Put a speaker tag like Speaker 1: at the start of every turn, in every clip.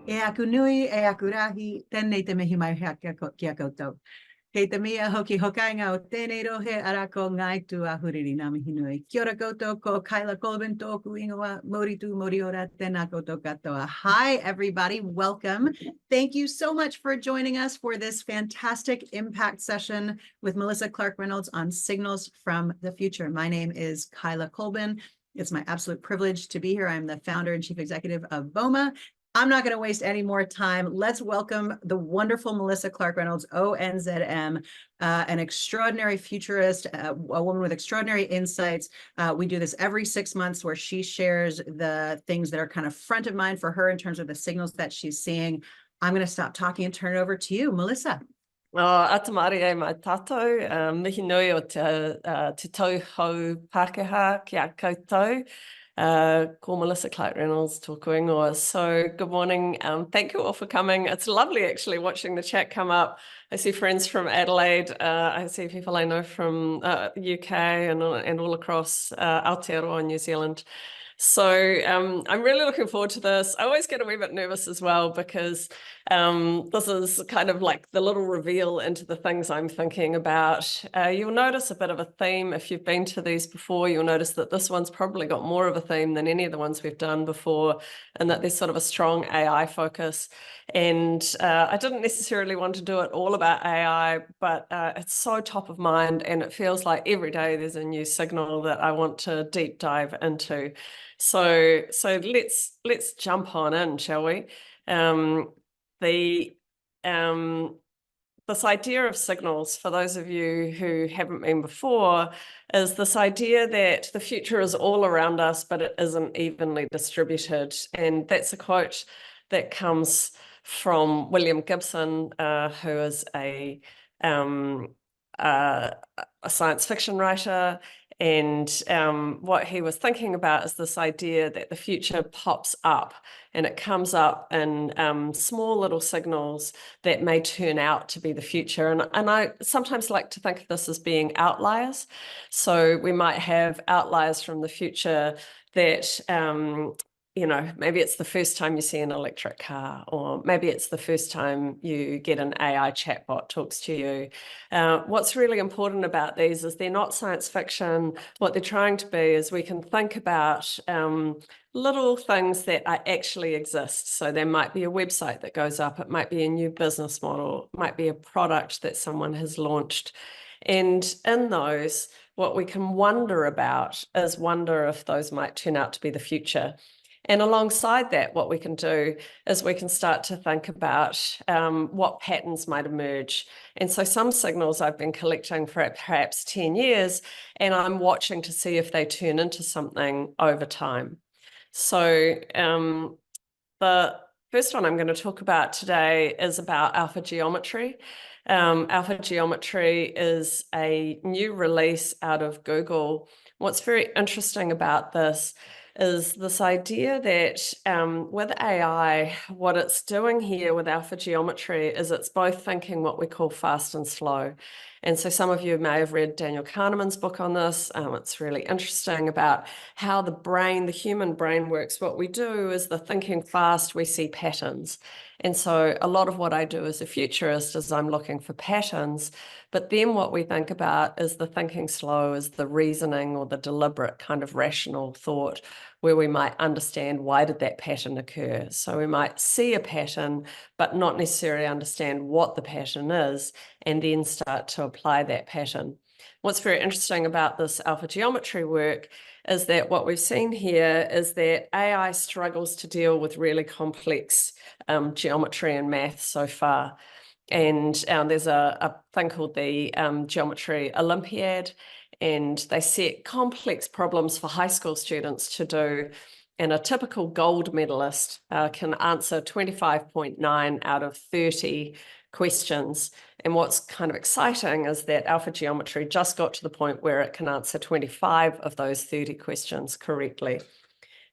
Speaker 1: E aku nui, e aku rahi, tēnei te mihi mai hea kia koutou. Kei te mia hoki hokainga o tēnei rohe ara ko ngai tu a huriri ngā mihi nui. Kia ora koutou ko Kaila Colbin tōku ingoa, moritu moriora, tēnā koutou katoa. Hi, everybody. Welcome. Thank you so much for joining us for this fantastic impact session with Melissa Clark-Reynolds on Signals from the Future. My name is Kaila Colbin. It's my absolute privilege to be here. I'm the founder and chief executive of Boma. I'm not going to waste any more time. Let's welcome the wonderful Melissa Clark-Reynolds ONZM, an extraordinary futurist, a woman with extraordinary insights. We do this every 6 months where she shares the things that are kind of front of mind for her in terms of the signals that she's seeing. I'm going to stop talking and turn it over to you, Melissa.
Speaker 2: Atamari e mai tātou, mihi nui o te tauhou Pākehā kia koutou. Ko Melissa Clark-Reynolds tōku ingoa. So good morning. Thank you all for coming. It's lovely actually watching the chat come up. I see friends from Adelaide. I see people I know from UK and all across Aotearoa, New Zealand. So I'm really looking forward to this. I always get a wee bit nervous as well because this is kind of like the little reveal into the things I'm thinking about. You'll notice a bit of a theme. If you've been to these before, you'll notice that this one's probably got more of a theme than any of the ones we've done before, and that there's sort of a strong AI focus. And I didn't necessarily want to do it all about AI, but it's so top of mind, and it feels like every day there's a new signal that I want to deep dive into. So let's jump on in, shall we? This idea of signals, for those of you who haven't been before, is this idea that the future is all around us, but it isn't evenly distributed. And that's a quote that comes from William Gibson, who is a science fiction writer. And what he was thinking about is this idea that the future pops up, and it comes up in small little signals that may turn out to be the future. And I sometimes like to think of this as being outliers. So we might have outliers from the future that maybe it's the first time you see an electric car, or maybe it's the first time you get an AI chatbot talks to you. What's really important about these is they're not science fiction. What they're trying to be is we can think about little things that actually exist. So there might be a website that goes up. It might be a new business model. It might be a product that someone has launched. And in those, what we can wonder about is wonder if those might turn out to be the future. And alongside that, what we can do is we can start to think about what patterns might emerge. And so some signals I've been collecting for perhaps 10 years, and I'm watching to see if they turn into something over time. So the first one I'm going to talk about today is about alpha geometry. Alpha geometry is a new release out of Google. What's very interesting about this is this idea that with AI, what it's doing here with alpha geometry is it's both thinking what we call fast and slow. And so some of you may have read Daniel Kahneman's book on this. It's really interesting about how the human brain works. What we do is the thinking fast, we see patterns. And so a lot of what I do as a futurist is I'm looking for patterns, but then what we think about is the thinking slow, is the reasoning or the deliberate kind of rational thought, where we might understand why did that pattern occur. So we might see a pattern, but not necessarily understand what the pattern is, and then start to apply that pattern. What's very interesting about this alpha geometry work is that what we've seen here is that AI struggles to deal with really complex geometry and math so far. And there's a thing called the Geometry Olympiad, and they set complex problems for high school students to do. And a typical gold medalist can answer 25.9 out of 30 questions. And what's kind of exciting is that alpha geometry just got to the point where it can answer 25 of those 30 questions correctly.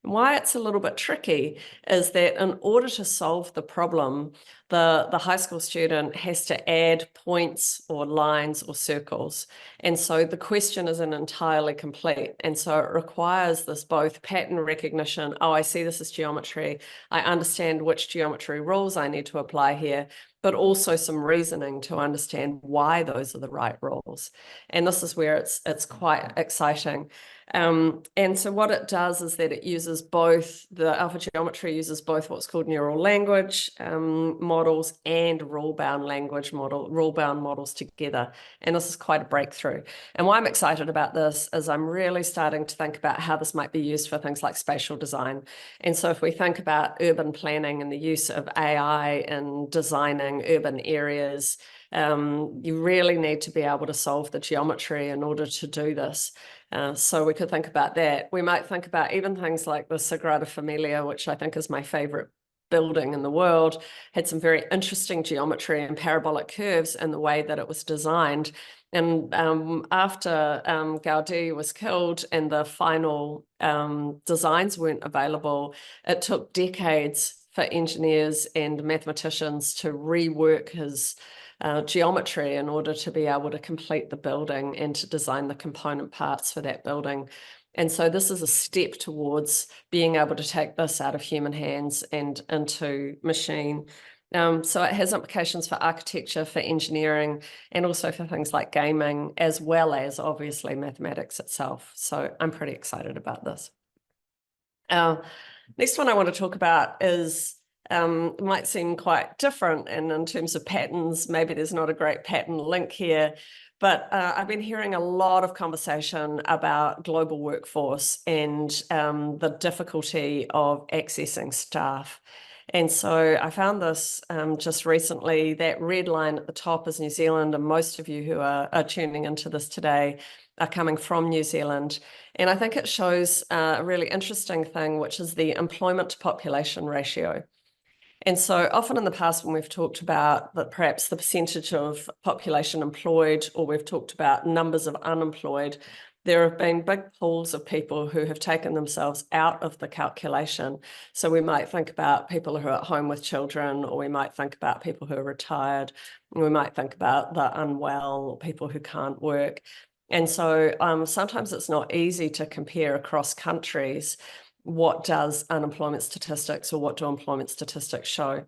Speaker 2: And why it's a little bit tricky is that in order to solve the problem, the high school student has to add points or lines or circles. And so the question isn't entirely complete. And so it requires this both pattern recognition. Oh, I see this as geometry. I understand which geometry rules I need to apply here, but also some reasoning to understand why those are the right rules. And this is where it's quite exciting. And so what it does is that it uses both, the alpha geometry uses both what's called neural language models and rule-bound models together. And this is quite a breakthrough. And why I'm excited about this is I'm really starting to think about how this might be used for things like spatial design. And so if we think about urban planning and the use of AI in designing urban areas, you really need to be able to solve the geometry in order to do this. So we could think about that. We might think about even things like the Sagrada Familia, which I think is my favorite building in the world, had some very interesting geometry and parabolic curves in the way that it was designed. And after Gaudí was killed and the final designs weren't available, it took decades for engineers and mathematicians to rework his geometry in order to be able to complete the building and to design the component parts for that building. And so this is a step towards being able to take this out of human hands and into machine. So it has implications for architecture, for engineering, and also for things like gaming, as well as obviously mathematics itself. So I'm pretty excited about this. Next one I want to talk about is might seem quite different, and in terms of patterns, maybe there's not a great pattern link here, but I've been hearing a lot of conversation about global workforce and the difficulty of accessing staff. And so I found this just recently. That red line at the top is New Zealand, and most of you who are tuning into this today are coming from New Zealand. And I think it shows a really interesting thing, which is the employment to population ratio. And so often in the past, when we've talked about perhaps the percentage of population employed, or we've talked about numbers of unemployed, there have been big pools of people who have taken themselves out of the calculation. So we might think about people who are at home with children, or we might think about people who are retired, and we might think about the unwell, or people who can't work. And so sometimes it's not easy to compare across countries. What does unemployment statistics, or what do employment statistics show?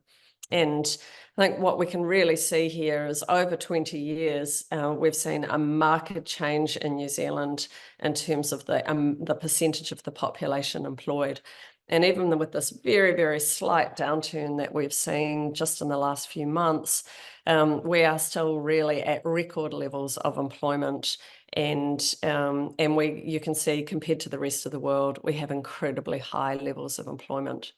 Speaker 2: And I think what we can really see here is over 20 years, we've seen a marked change in New Zealand in terms of the percentage of the population employed. And even with this very, very slight downturn that we've seen just in the last few months, we are still really at record levels of employment. And you can see, compared to the rest of the world, we have incredibly high levels of employment.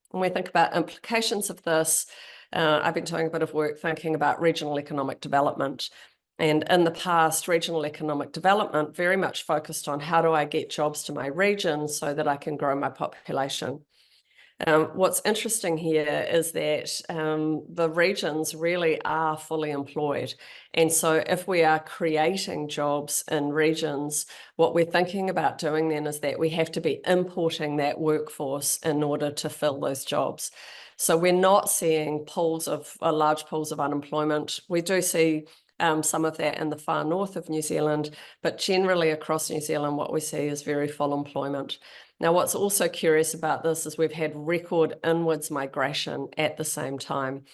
Speaker 2: When we think about implications of this, I've been doing a bit of work thinking about regional economic development. And in the past, regional economic development very much focused on how do I get jobs to my region so that I can grow my population. What's interesting here is that the regions really are fully employed. And so if we are creating jobs in regions, what we're thinking about doing then is that we have to be importing that workforce in order to fill those jobs. So we're not seeing large pools of unemployment. We do see some of that in the far north of New Zealand, but generally across New Zealand, what we see is very full employment. Now, what's also curious about this is we've had record inwards migration at the same time.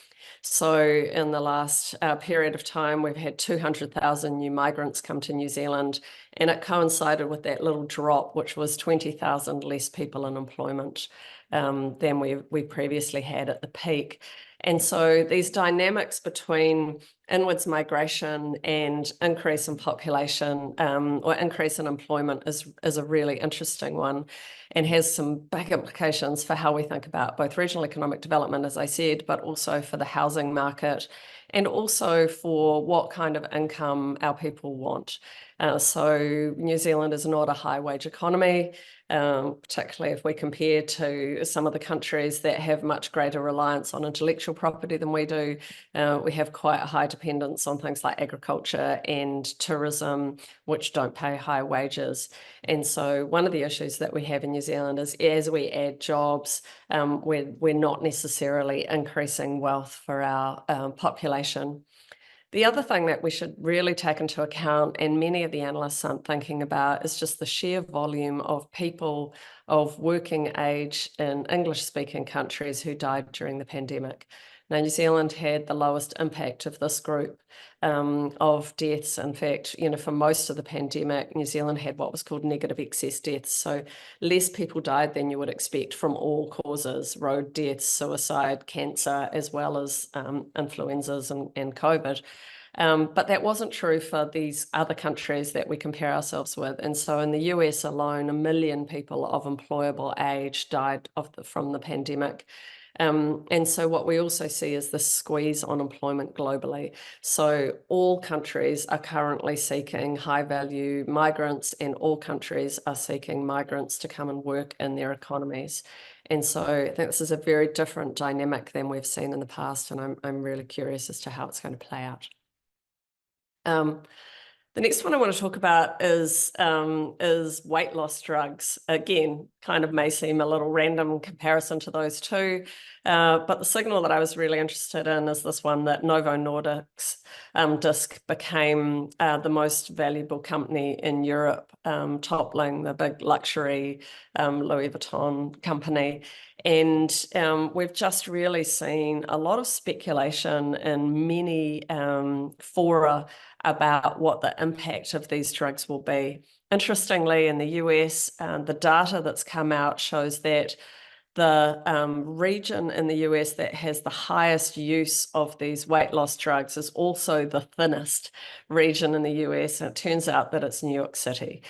Speaker 2: So in the last period of time, we've had 200,000 new migrants come to New Zealand, and it coincided with that little drop, which was 20,000 less people in employment than we previously had at the peak. And so these dynamics between inwards migration and increase in population or increase in employment is a really interesting one, and has some big implications for how we think about both regional economic development, as I said, but also for the housing market, and also for what kind of income our people want. So New Zealand is not a high wage economy, particularly if we compare to some of the countries that have much greater reliance on intellectual property than we do. We have quite a high dependence on things like agriculture and tourism, which don't pay high wages. And so one of the issues that we have in New Zealand is as we add jobs, we're not necessarily increasing wealth for our population. The other thing that we should really take into account, and many of the analysts aren't thinking about, is just the sheer volume of people of working age in English-speaking countries who died during the pandemic. Now, New Zealand had the lowest impact of this group of deaths. In fact, for most of the pandemic, New Zealand had what was called negative excess deaths. So less people died than you would expect from all causes: road deaths, suicide, cancer, as well as influenzas and COVID. But that wasn't true for these other countries that we compare ourselves with. And so in the US alone, 1 million people of employable age died from the pandemic. And so what we also see is the squeeze on employment globally. So all countries are currently seeking high-value migrants, and all countries are seeking migrants to come and work in their economies. And so I think this is a very different dynamic than we've seen in the past, and I'm really curious as to how it's going to play out. The next one I want to talk about is weight loss drugs. Again, kind of may seem a little random comparison to those two, but the signal that I was really interested in is this one, that Novo Nordisk's disc became the most valuable company in Europe, toppling the big luxury Louis Vuitton company. And we've just really seen a lot of speculation in many fora about what the impact of these drugs will be. Interestingly, in the US, the data that's come out shows that the region in the US that has the highest use of these weight loss drugs is also the thinnest region in the US. And it turns out that it's New York City.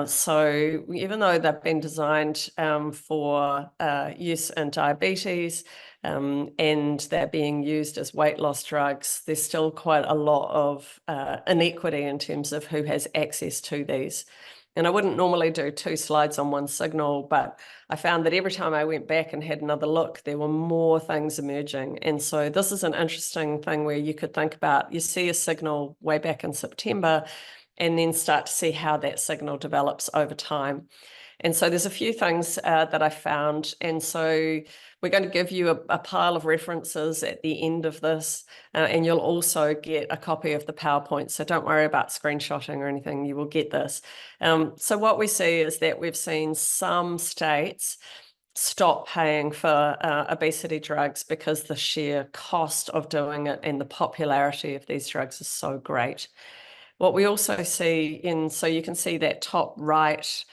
Speaker 2: So even though they've been designed for use in diabetes, and they're being used as weight loss drugs, there's still quite a lot of inequity in terms of who has access to these. And I wouldn't normally do 2 slides on one signal, but I found that every time I went back and had another look, there were more things emerging. And so this is an interesting thing where you could think about, you see a signal way back in September, and then start to see how that signal develops over time. And so there's a few things that I found. And so we're going to give you a pile of references at the end of this, and you'll also get a copy of the PowerPoint. So don't worry about screenshotting or anything, you will get this. So what we see is that we've seen some states stop paying for obesity drugs because the sheer cost of doing it and the popularity of these drugs is so great. What we also see so you can see that top right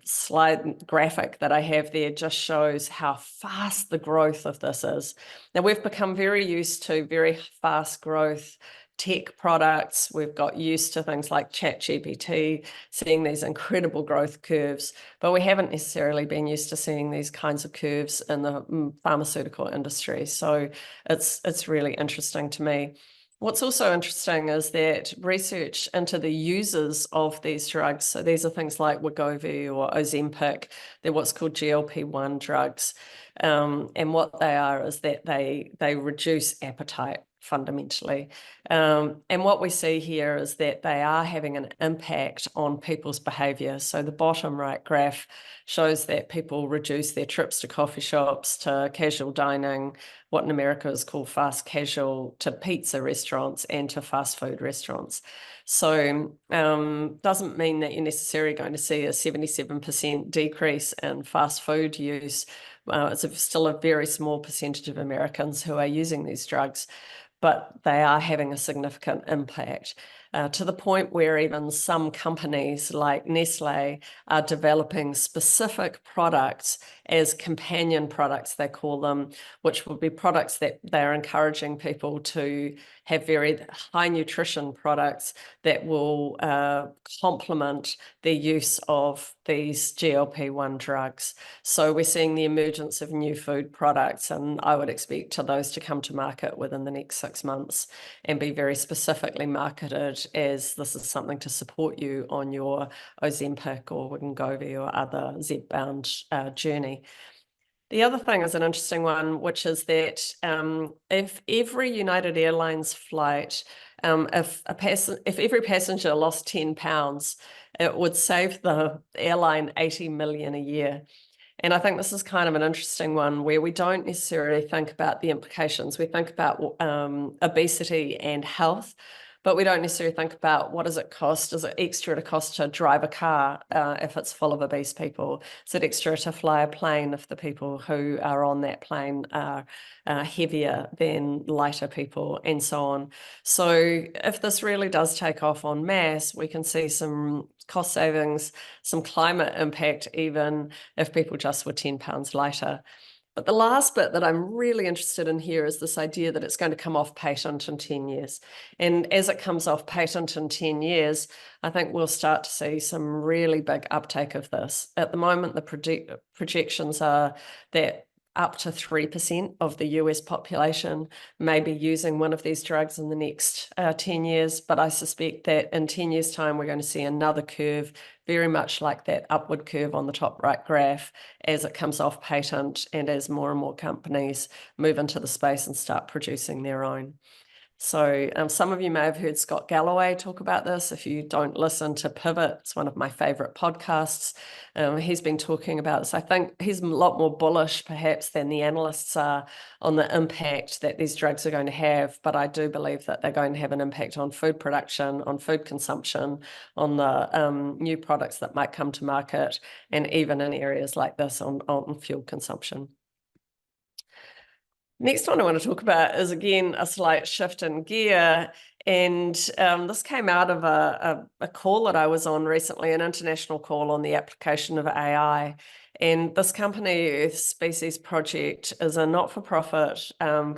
Speaker 2: slide graphic that I have there just shows how fast the growth of this is. Now, we've become very used to very fast growth tech products. We've got used to things like ChatGPT, seeing these incredible growth curves, but we haven't necessarily been used to seeing these kinds of curves in the pharmaceutical industry. So it's really interesting to me. What's also interesting is that research into the users of these drugs, so these are things like Wegovy or Ozempic, they're what's called GLP-1 drugs, and what they are is that they reduce appetite fundamentally. And what we see here is that they are having an impact on people's behavior. So the bottom right graph shows that people reduce their trips to coffee shops, to casual dining, what in America is called fast casual, to pizza restaurants and to fast food restaurants. So doesn't mean that you're necessarily going to see a 77% decrease in fast food use. It's still a very small percentage of Americans who are using these drugs, but they are having a significant impact, to the point where even some companies like Nestle are developing specific products as companion products, they call them, which will be products that they're encouraging people to have very high nutrition products that will complement the use of these GLP-1 drugs. So we're seeing the emergence of new food products, and I would expect those to come to market within the next 6 months and be very specifically marketed as this is something to support you on your Ozempic or Wegovy or other Zepbound journey. The other thing is an interesting one, which is that if every United Airlines flight, if every passenger lost 10 pounds, it would save the airline 80 million a year. And I think this is kind of an interesting one where we don't necessarily think about the implications. We think about obesity and health, but we don't necessarily think about what does it cost? Is it extra to cost to drive a car if it's full of obese people? Is it extra to fly a plane if the people who are on that plane are heavier than lighter people, and so on? So if this really does take off en masse, we can see some cost savings, some climate impact, even if people just were 10 pounds lighter. But the last bit that I'm really interested in here is this idea that it's going to come off patent in 10 years. And as it comes off patent in 10 years, I think we'll start to see some really big uptake of this. At the moment, the projections are that up to 3% of the US population may be using one of these drugs in the next 10 years. But I suspect that in 10 years' time, we're going to see another curve, very much like that upward curve on the top right graph, as it comes off patent and as more and more companies move into the space and start producing their own. So some of you may have heard Scott Galloway talk about this. If you don't listen to Pivot, it's one of my favorite podcasts. He's been talking about this. I think he's a lot more bullish perhaps than the analysts are on the impact that these drugs are going to have, but I do believe that they're going to have an impact on food production, on food consumption, on the new products that might come to market, and even in areas like this on fuel consumption. Next one I want to talk about is, again, a slight shift in gear. And this came out of a call that I was on recently, an international call on the application of AI. And this company, Earth Species Project, is a not-for-profit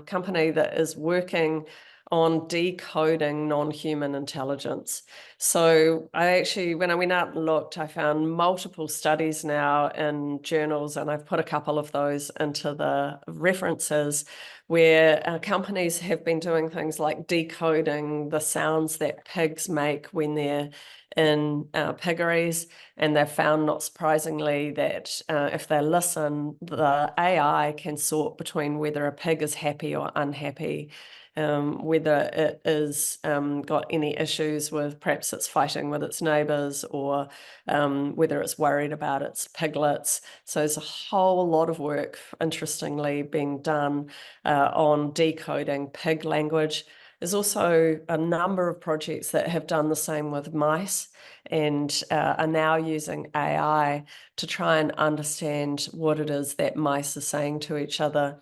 Speaker 2: company that is working on decoding non-human intelligence. So I actually, when I went out and looked, I found multiple studies now in journals, and I've put a couple of those into the references, where companies have been doing things like decoding the sounds that pigs make when they're in piggeries, and they've found, not surprisingly, that if they listen, the AI can sort between whether a pig is happy or unhappy, whether it is got any issues with, perhaps it's fighting with its neighbors, or whether it's worried about its piglets. So there's a whole lot of work, interestingly, being done on decoding pig language. There's also a number of projects that have done the same with mice, and are now using AI to try and understand what it is that mice are saying to each other.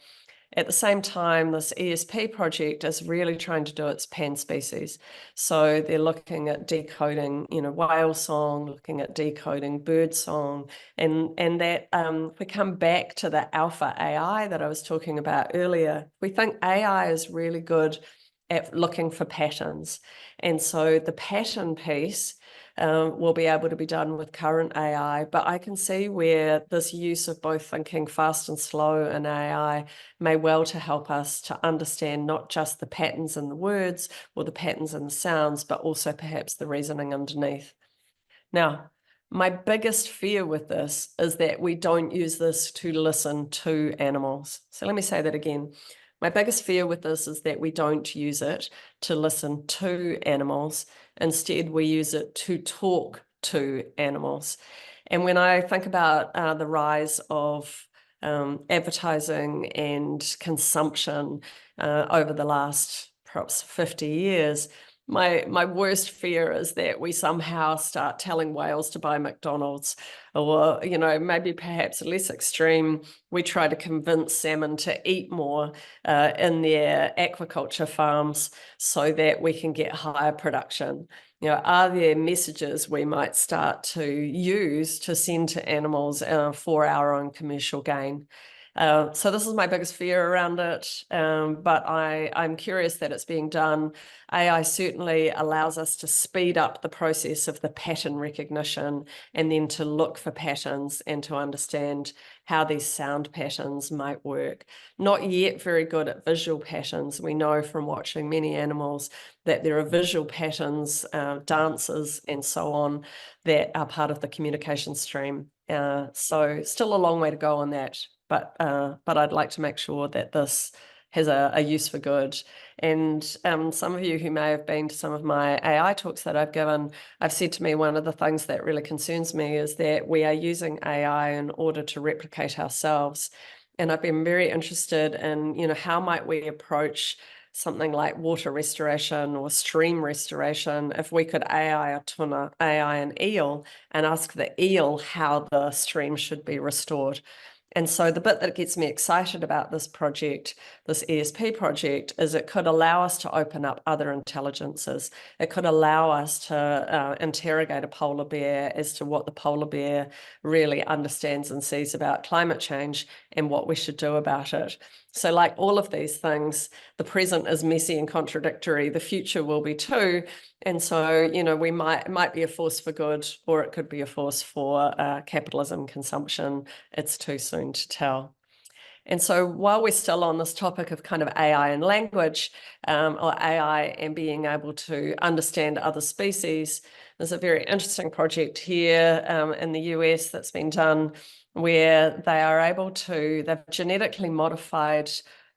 Speaker 2: At the same time, this ESP project is really trying to do its pan-species. So they're looking at decoding, whale song, looking at decoding bird song, and that we come back to the alpha AI that I was talking about earlier. We think AI is really good at looking for patterns. And so the pattern piece will be able to be done with current AI, but I can see where this use of both thinking fast and slow in AI may well to help us to understand not just the patterns in the words or the patterns in the sounds, but also perhaps the reasoning underneath. Now, my biggest fear with this is that we don't use this to listen to animals. So let me say that again. My biggest fear with this is that we don't use it to listen to animals. Instead, we use it to talk to animals. And when I think about the rise of advertising and consumption over the last perhaps 50 years, my worst fear is that we somehow start telling whales to buy McDonald's, or, maybe perhaps less extreme, we try to convince salmon to eat more in their aquaculture farms so that we can get higher production. Are there messages we might start to use to send to animals for our own commercial gain? So this is my biggest fear around it, but I'm curious that it's being done. AI certainly allows us to speed up the process of the pattern recognition, and then to look for patterns and to understand how these sound patterns might work. Not yet very good at visual patterns. We know from watching many animals that there are visual patterns, dances, and so on, that are part of the communication stream. So still a long way to go on that. but I'd like to make sure that this has a use for good. And some of you who may have been to some of my AI talks that I've given, I've said to me, one of the things that really concerns me is that we are using AI in order to replicate ourselves. And I've been very interested in, how might we approach something like water restoration or stream restoration if we could AI an eel and ask the eel how the stream should be restored. And so the bit that gets me excited about this project, this ESP project, is it could allow us to open up other intelligences. It could allow us to interrogate a polar bear as to what the polar bear really understands and sees about climate change and what we should do about it. So like all of these things, the present is messy and contradictory. The future will be too. And so, it might be a force for good, or it could be a force for capitalism, consumption. It's too soon to tell. And so while we're still on this topic of kind of AI and language, or AI and being able to understand other species, there's a very interesting project here in the US that's been done where they've genetically modified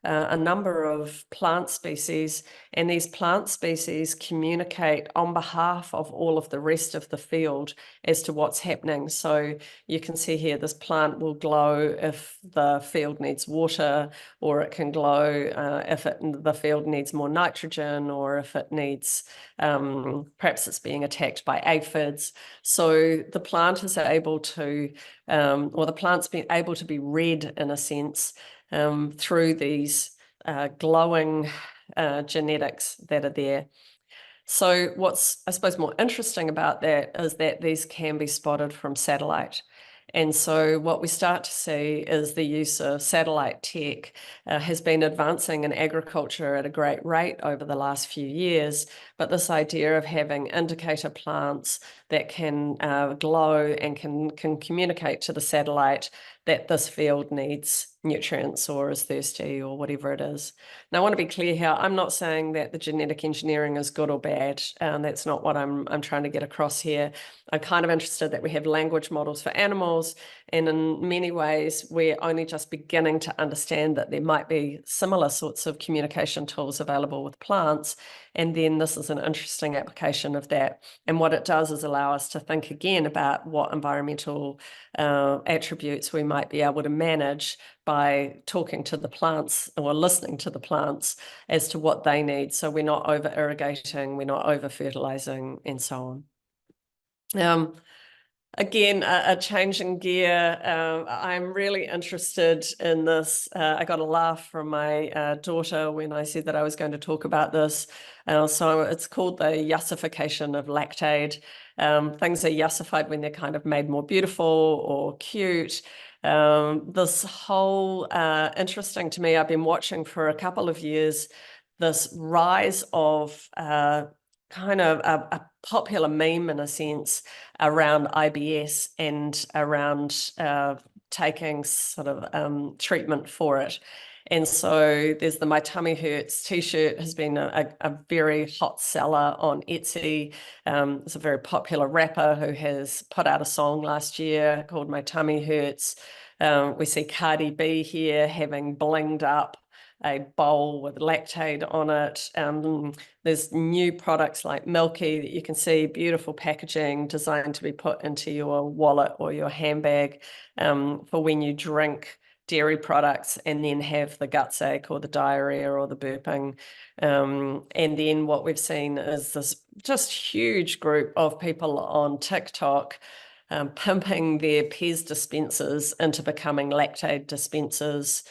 Speaker 2: a number of plant species, and these plant species communicate on behalf of all of the rest of the field as to what's happening. So you can see here this plant will glow if the field needs water, or it can glow if the field needs more nitrogen, or if it needs, perhaps it's being attacked by aphids. So the plant is able to, or the plant's been able to be read in a sense through these glowing genetics that are there. So what's, I suppose, more interesting about that is that these can be spotted from satellite. And so what we start to see is the use of satellite tech has been advancing in agriculture at a great rate over the last few years. But this idea of having indicator plants that can glow and can communicate to the satellite that this field needs nutrients or is thirsty or whatever it is. Now, I want to be clear here. I'm not saying that the genetic engineering is good or bad. That's not what I'm trying to get across here. I'm kind of interested that we have language models for animals, and in many ways, we're only just beginning to understand that there might be similar sorts of communication tools available with plants. And then this is an interesting application of that. And what it does is allow us to think again about what environmental attributes we might be able to manage by talking to the plants or listening to the plants as to what they need. So we're not over irrigating, we're not over fertilizing, and so on. Again, a change in gear. I'm really interested in this. I got a laugh from my daughter when I said that I was going to talk about this. So it's called the yassification of lactate. Things are yassified when they're kind of made more beautiful or cute. This whole, interesting to me, I've been watching for a couple of years, this rise of kind of a popular meme in a sense around IBS and around taking sort of treatment for it. And so there's the My Tummy Hurts t-shirt has been a very hot seller on Etsy. It's a very popular rapper who has put out a song last year called My Tummy Hurts. We see Cardi B here having blinged up a bowl with lactate on it. There's new products like Milky that you can see, beautiful packaging designed to be put into your wallet or your handbag for when you drink dairy products and then have the guts ache or the diarrhea or the burping. And then what we've seen is this just huge group of people on TikTok pimping their Pez dispensers into becoming lactate dispensers.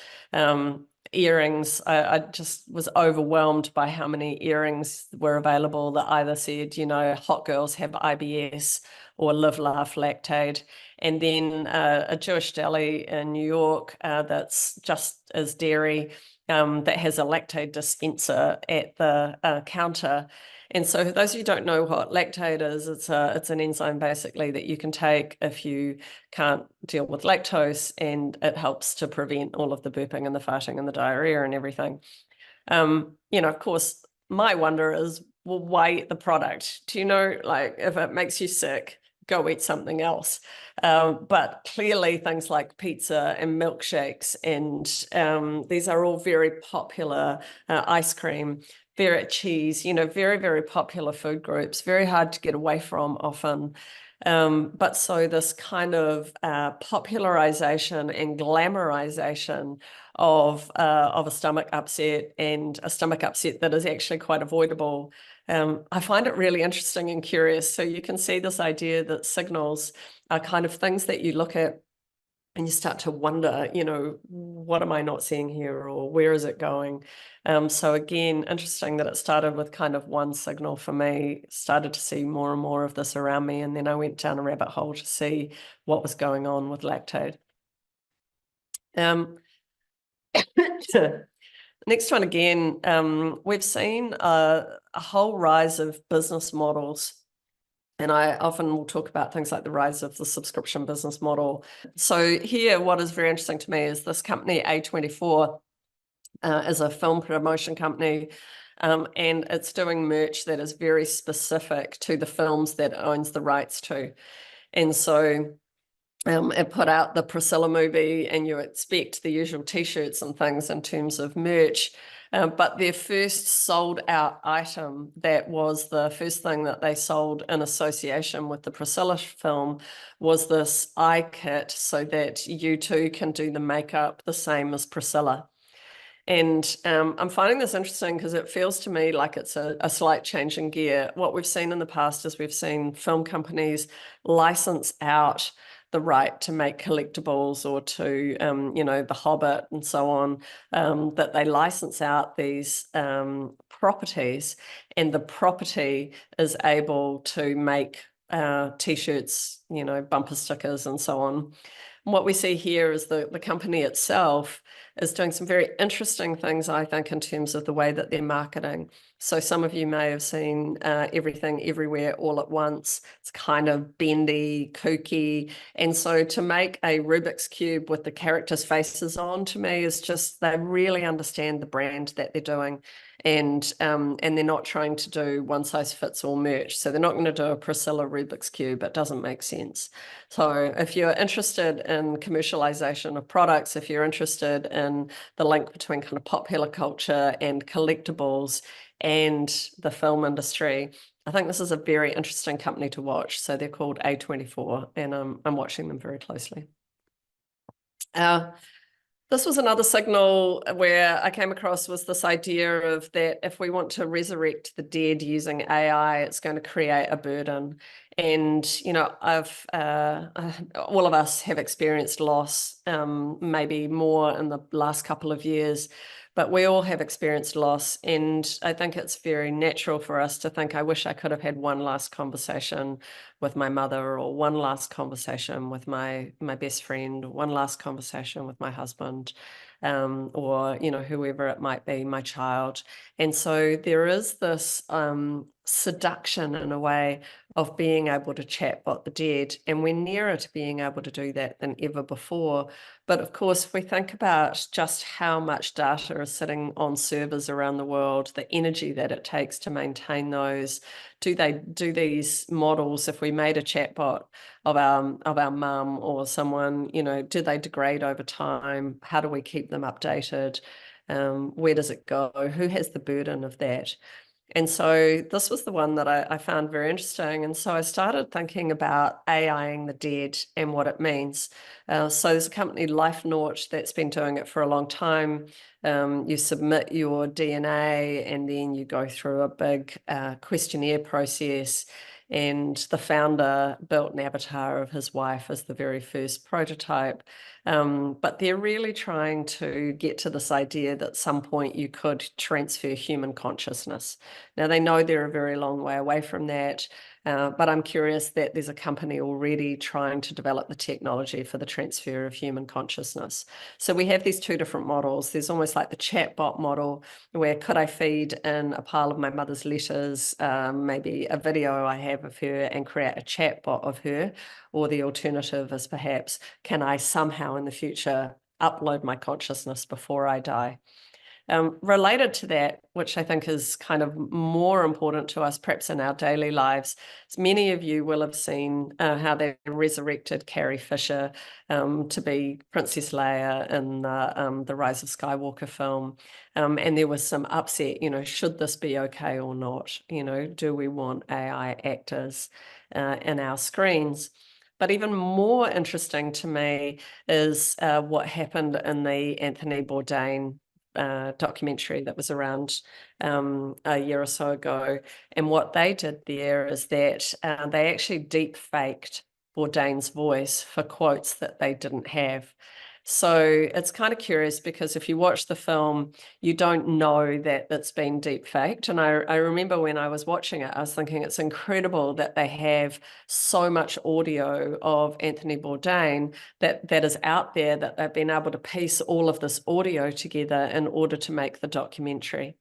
Speaker 2: Earrings, I just was overwhelmed by how many earrings were available that either said, hot girls have IBS or live, laugh, lactate. And then a Jewish deli in New York that's just as dairy that has a lactate dispenser at the counter. And so for those of you who don't know what lactate is, it's an enzyme basically that you can take if you can't deal with lactose, and it helps to prevent all of the burping and the farting and the diarrhea and everything. Of course, my wonder is, well, why eat the product? Do you know, like, if it makes you sick, go eat something else. But clearly things like pizza and milkshakes and these are all very popular, ice cream, cheese, very, very popular food groups, very hard to get away from often. But so this kind of popularization and glamorization of a stomach upset, and a stomach upset that is actually quite avoidable, I find it really interesting and curious. So you can see this idea that signals are kind of things that you look at and you start to wonder, what am I not seeing here, or where is it going? So again, interesting that it started with kind of one signal for me, started to see more and more of this around me, and then I went down a rabbit hole to see what was going on with lactate. Next one again, we've seen a whole rise of business models, and I often will talk about things like the rise of the subscription business model. So here, what is very interesting to me is this company, A24, is a film promotion company, and it's doing merch that is very specific to the films that it owns the rights to. And so it put out the Priscilla movie, and you expect the usual T-shirts and things in terms of merch. But their first sold out item, that was the first thing that they sold in association with the Priscilla film, was this eye kit so that you too can do the makeup the same as Priscilla. And I'm finding this interesting because it feels to me like it's a slight change in gear. What we've seen in the past is we've seen film companies license out the right to make collectibles, or to, The Hobbit and so on, that they license out these properties, and the property is able to make T-shirts, bumper stickers and so on. And what we see here is the company itself is doing some very interesting things, I think, in terms of the way that they're marketing. So some of you may have seen Everything Everywhere All at Once. It's kind of bendy, kooky. And so to make a Rubik's Cube with the characters' faces on, to me, is just, they really understand the brand that they're doing. And they're not trying to do one-size-fits-all merch. So they're not going to do a Priscilla Rubik's Cube. It doesn't make sense. So if you're interested in commercialization of products, if you're interested in the link between kind of popular culture and collectibles and the film industry, I think this is a very interesting company to watch. So they're called A24, and I'm watching them very closely. This was another signal where I came across, was this idea of that if we want to resurrect the dead using AI, it's going to create a burden. And, all of us have experienced loss, maybe more in the last couple of years, but we all have experienced loss. And I think it's very natural for us to think, I wish I could have had one last conversation with my mother, or one last conversation with my best friend, one last conversation with my husband, or, whoever it might be, my child. And so there is this seduction, in a way, of being able to chatbot the dead, and we're nearer to being able to do that than ever before. But of course, if we think about just how much data is sitting on servers around the world, the energy that it takes to maintain those, do these models, if we made a chatbot of our mum or someone, do they degrade over time? How do we keep them updated? Where does it go? Who has the burden of that? And so this was the one that I found very interesting. And so I started thinking about AIing the dead and what it means. So there's a company, LifeNaut, that's been doing it for a long time. You submit your DNA, and then you go through a big questionnaire process. And the founder built an avatar of his wife as the very first prototype. But they're really trying to get to this idea that at some point you could transfer human consciousness. Now, they know they're a very long way away from that, but I'm curious that there's a company already trying to develop the technology for the transfer of human consciousness. So we have these two different models. There's almost like the chatbot model, where could I feed in a pile of my mother's letters, maybe a video I have of her, and create a chatbot of her? Or the alternative is perhaps, can I somehow in the future upload my consciousness before I die? Related to that, which I think is kind of more important to us perhaps in our daily lives, many of you will have seen how they resurrected Carrie Fisher to be Princess Leia in the Rise of Skywalker film. And there was some upset, should this be okay or not? Do we want AI actors in our screens? But even more interesting to me is what happened in the Anthony Bourdain documentary that was around a year or so ago. And what they did there is that they actually deep faked Bourdain's voice for quotes that they didn't have. So it's kind of curious because if you watch the film, you don't know that it's been deep faked. And I remember when I was watching it, I was thinking it's incredible that they have so much audio of Anthony Bourdain that is out there, that they've been able to piece all of this audio together in order to make the documentary.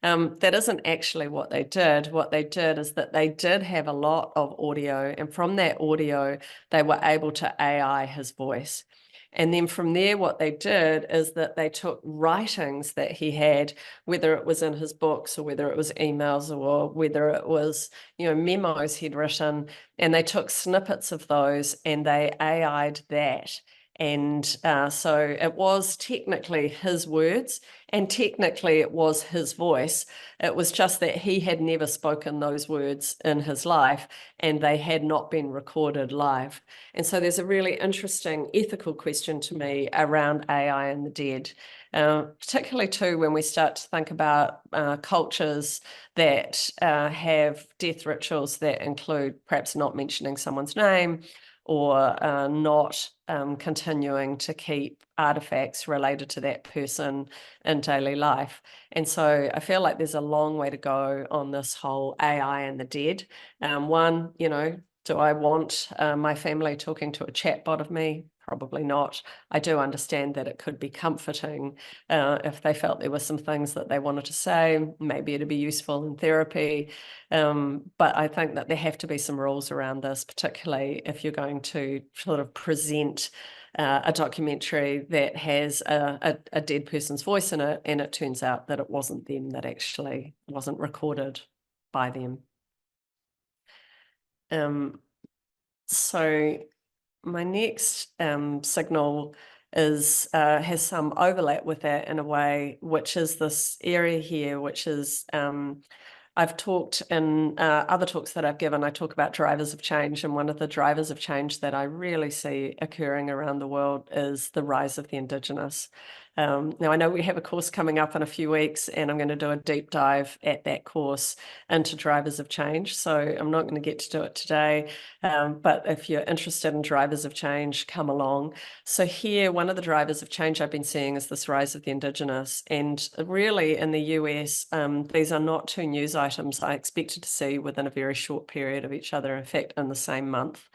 Speaker 2: That isn't actually what they did. What they did is that they did have a lot of audio, and from that audio, they were able to AI his voice. And then from there, what they did is that they took writings that he had, whether it was in his books or whether it was emails or whether it was, memos he'd written, and they took snippets of those and they AI'd that. And so it was technically his words, and technically it was his voice. It was just that he had never spoken those words in his life, and they had not been recorded live. And so there's a really interesting ethical question to me around AI and the dead, particularly too when we start to think about cultures that have death rituals that include perhaps not mentioning someone's name, or not continuing to keep artifacts related to that person in daily life. And so I feel like there's a long way to go on this whole AI and the dead. One, do I want my family talking to a chatbot of me? Probably not. I do understand that it could be comforting if they felt there were some things that they wanted to say. Maybe it'd be useful in therapy. But I think that there have to be some rules around this, particularly if you're going to sort of present a documentary that has a dead person's voice in it, and it turns out that it wasn't them, that actually wasn't recorded by them. So my next signal is has some overlap with that in a way, which is this area here, which is I've talked in other talks that I've given, I talk about drivers of change, and one of the drivers of change that I really see occurring around the world is the rise of the Indigenous. Now, I know we have a course coming up in a few weeks, and I'm going to do a deep dive at that course into drivers of change. So I'm not going to get to do it today, but if you're interested in drivers of change, come along. So here, one of the drivers of change I've been seeing is this rise of the Indigenous. And really in the US, these are not two news items I expected to see within a very short period of each other, in fact, in the same month.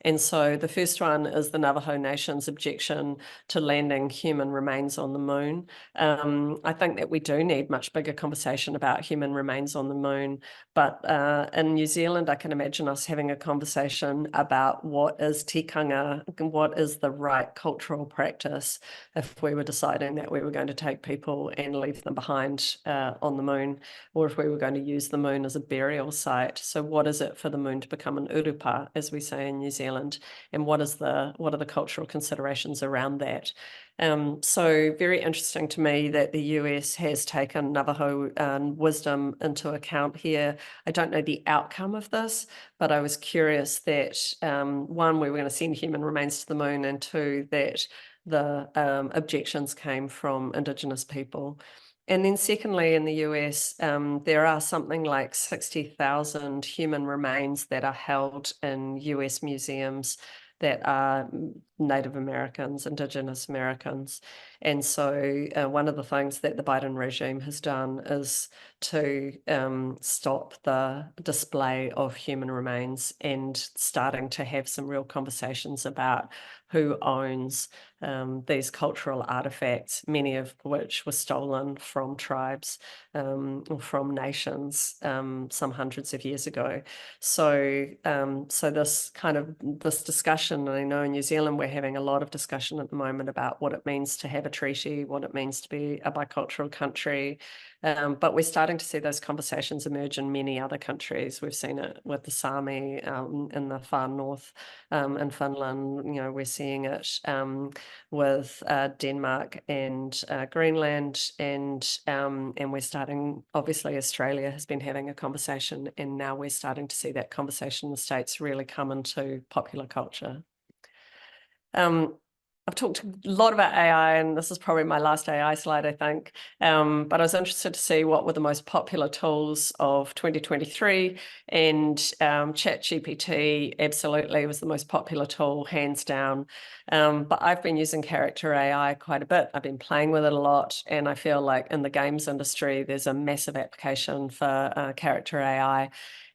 Speaker 2: And so the first one is the Navajo Nation's objection to landing human remains on the moon. I think that we do need much bigger conversation about human remains on the moon. But in New Zealand, I can imagine us having a conversation about what is tikanga, what is the right cultural practice if we were deciding that we were going to take people and leave them behind on the moon, or if we were going to use the moon as a burial site. So what is it for the moon to become an urupa, as we say in New Zealand? And what are the cultural considerations around that? So very interesting to me that the US has taken Navajo wisdom into account here. I don't know the outcome of this, but I was curious that one, we were going to send human remains to the moon, and two, that the objections came from Indigenous people. And then secondly, in the US, there are something like 60,000 human remains that are held in US museums that are Native Americans, Indigenous Americans. And so one of the things that the Biden regime has done is to stop the display of human remains, and starting to have some real conversations about who owns these cultural artifacts, many of which were stolen from tribes or from nations some hundreds of years ago. So, so this discussion discussion. And I know in New Zealand, we're having a lot of discussion at the moment about what it means to have a treaty, what it means to be a bicultural country. But we're starting to see those conversations emerge in many other countries. We've seen it with the Sami in the far north in Finland. You know, we're seeing it with Denmark and Greenland, and we're starting. Obviously, Australia has been having a conversation, and now we're starting to see that conversation in the States really come into popular culture. I've talked a lot about AI, and this is probably my last AI slide, I think. But I was interested to see what were the most popular tools of 2023, and ChatGPT absolutely was the most popular tool, hands down. But I've been using character AI quite a bit. I've been playing with it a lot, and I feel like in the games industry, there's a massive application for character AI.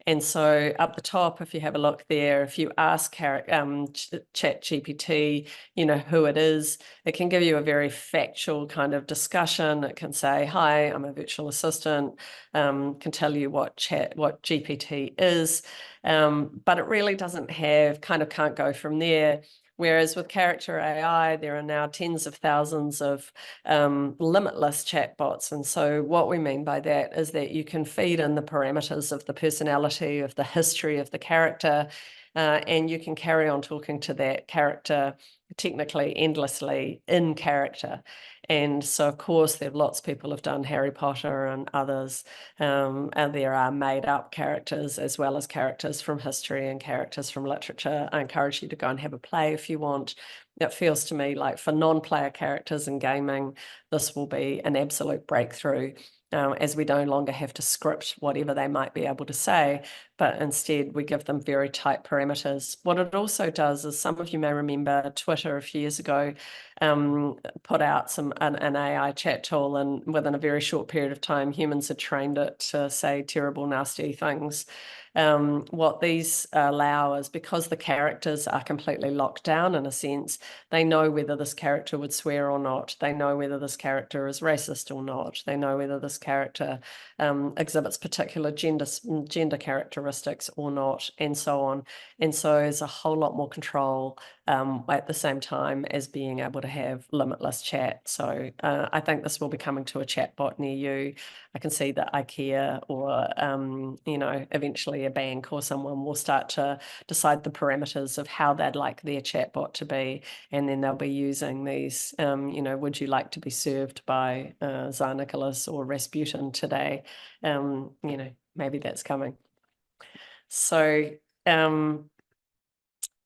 Speaker 2: And so up the top, if you have a look there, if you ask ChatGPT, you know, who it is, it can give you a very factual kind of discussion. It can say, hi, I'm a virtual assistant, can tell you what GPT is, but it really doesn't have, can't go from there. Whereas with character AI, there are now tens of thousands of limitless chatbots. And so what we mean by that is that you can feed in the parameters of the personality, of the history of the character, and you can carry on talking to that character technically endlessly in character. And so, of course, there are lots of people have done Harry Potter and others, and there are made up characters as well as characters from history and characters from literature. I encourage you to go and have a play if you want. It feels to me like for non-player characters in gaming, this will be an absolute breakthrough, as we no longer have to script whatever they might be able to say, but instead we give them very tight parameters. What it also does is, some of you may remember Twitter a few years ago put out an AI chat tool, and within a very short period of time, humans had trained it to say terrible, nasty things. What these allow is, because the characters are completely locked down in a sense, they know whether this character would swear or not. They know whether this character is racist or not. They know whether this character exhibits particular gender characteristics or not, and so on. And so there's a whole lot more control at the same time as being able to have limitless chat. So I think this will be coming to a chatbot near you. I can see that IKEA or, you know, eventually a bank or someone will start to decide the parameters of how they'd like their chatbot to be. And then they'll be using these, you know, would you like to be served by Tsar Nicholas or Rasputin today? You know, maybe that's coming. So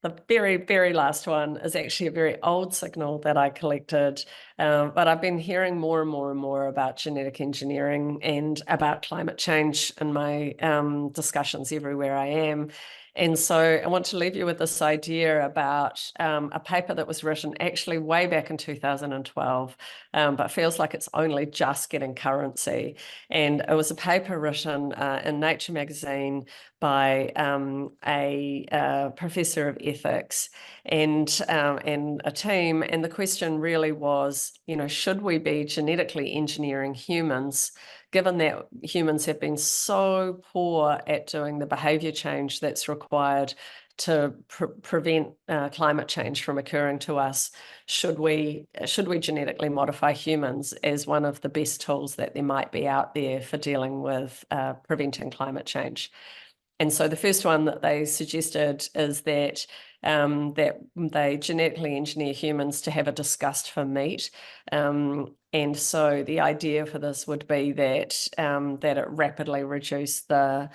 Speaker 2: the very, very last one is actually a very old signal that I collected, but I've been hearing more and more and more about genetic engineering and about climate change in my discussions everywhere I am. And so I want to leave you with this idea about a paper that was written actually way back in 2012, but feels like it's only just getting currency. And it was a paper written in Nature magazine by a professor of ethics and a team. And the question really was, you know, should we be genetically engineering humans, given that humans have been so poor at doing the behavior change that's required to prevent climate change from occurring to us? Should we genetically modify humans as one of the best tools that there might be out there for dealing with preventing climate change? And so the first one that they suggested is that they genetically engineer humans to have a disgust for meat. And so the idea for this would be that it rapidly reduce the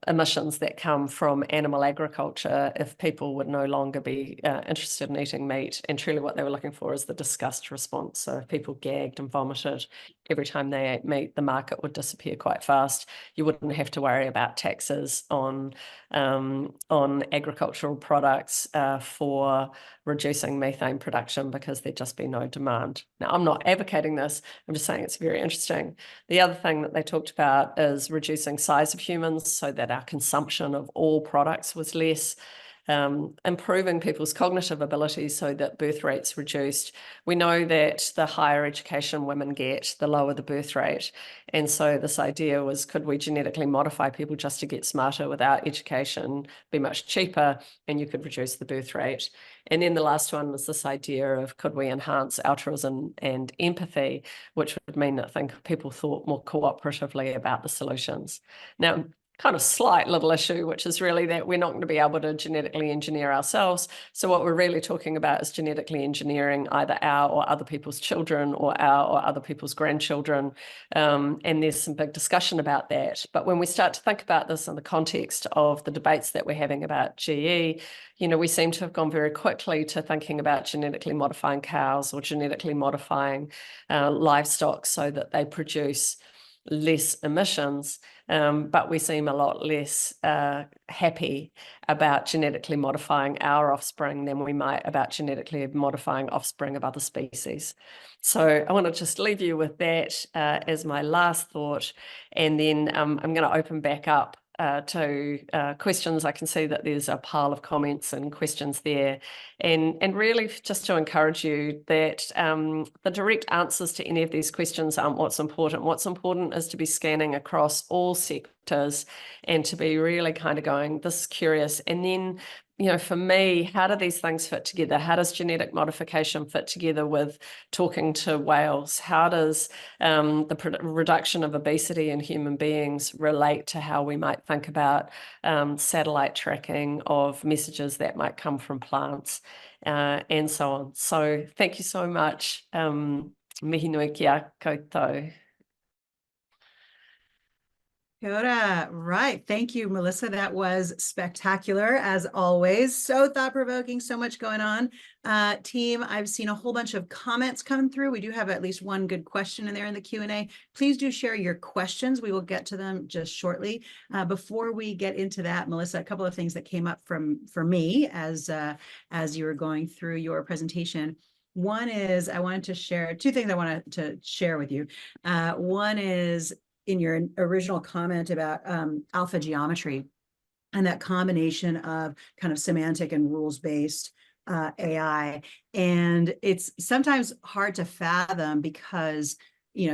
Speaker 2: emissions that come from animal agriculture if people would no longer be interested in eating meat. And truly what they were looking for is the disgust response. So if people gagged and vomited every time they ate meat, the market would disappear quite fast. You wouldn't have to worry about taxes on agricultural products for reducing methane production, because there'd just be no demand. Now, I'm not advocating this. I'm just saying it's very interesting. The other thing that they talked about is reducing size of humans so that our consumption of all products was less. improving people's cognitive abilities so that birth rates reduced. We know that the higher education women get, the lower the birth rate. And so this idea was, could we genetically modify people just to get smarter without education, be much cheaper, and you could reduce the birth rate? And then the last one was this idea of, could we enhance altruism and empathy, which would mean that people thought more cooperatively about the solutions. Now, kind of slight little issue, which is really that we're not going to be able to genetically engineer ourselves. So what we're really talking about is genetically engineering either our or other people's children, or our or other people's grandchildren. And there's some big discussion about that. But when we start to think about this in the context of the debates that we're having about GE, we seem to have gone very quickly to thinking about genetically modifying cows or genetically modifying livestock so that they produce less emissions, but we seem a lot less happy about genetically modifying our offspring than we might about genetically modifying offspring of other species. So I want to just leave you with that as my last thought, and then I'm going to open back up to questions. I can see that there's a pile of comments and questions there, and really just to encourage you that the direct answers to any of these questions aren't what's important. What's important is to be scanning across all sectors and to be really kind of going, this is curious. And then, for me, how do these things fit together? How does genetic modification fit together with talking to whales? How does the reduction of obesity in human beings relate to how we might think about satellite tracking of messages that might come from plants, and so on? So thank you so much. Mihi nui kia koutou.
Speaker 1: Kia ora. Right. Thank you, Melissa. That was spectacular, as always. So thought-provoking, so much going on. Team, I've seen a whole bunch of comments come through. We do have at least one good question in there in the Q&A. Please do share your questions. We will get to them just shortly. Before we get into that, Melissa, a couple of things that came up for me as you were going through your presentation. One is I wanted to share two things I wanted to share with you. One is in your original comment about alpha geometry and that combination of kind of semantic and rules-based AI. And it's sometimes hard to fathom because,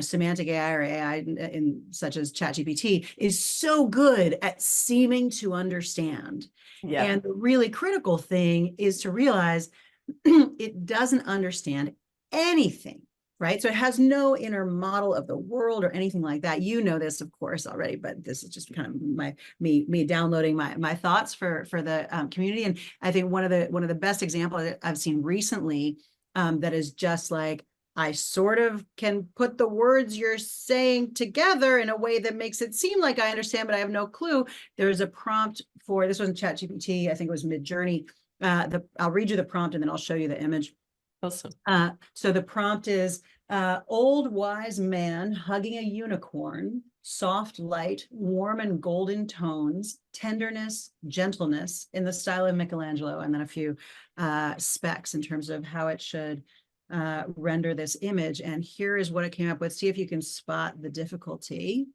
Speaker 1: semantic AI or AI in such as ChatGPT is so good at seeming to understand.
Speaker 2: Yeah.
Speaker 1: And the really critical thing is to realize it doesn't understand anything. Right. So it has no inner model of the world or anything like that. You know this, of course, already, but this is just kind of me downloading my thoughts for the community. And I think one of the best examples I've seen recently that is just like, I sort of can put the words you're saying together in a way that makes it seem like I understand, but I have no clue. There's a prompt for, this wasn't ChatGPT, I think it was Midjourney. I'll read you the prompt and then I'll show you the image.
Speaker 2: Awesome.
Speaker 1: So the prompt is, old wise man hugging a unicorn, soft light, warm and golden tones, tenderness, gentleness in the style of Michelangelo, and then a few specs in terms of how it should render this image. And here is what it came up with. See if you can spot the difficulty.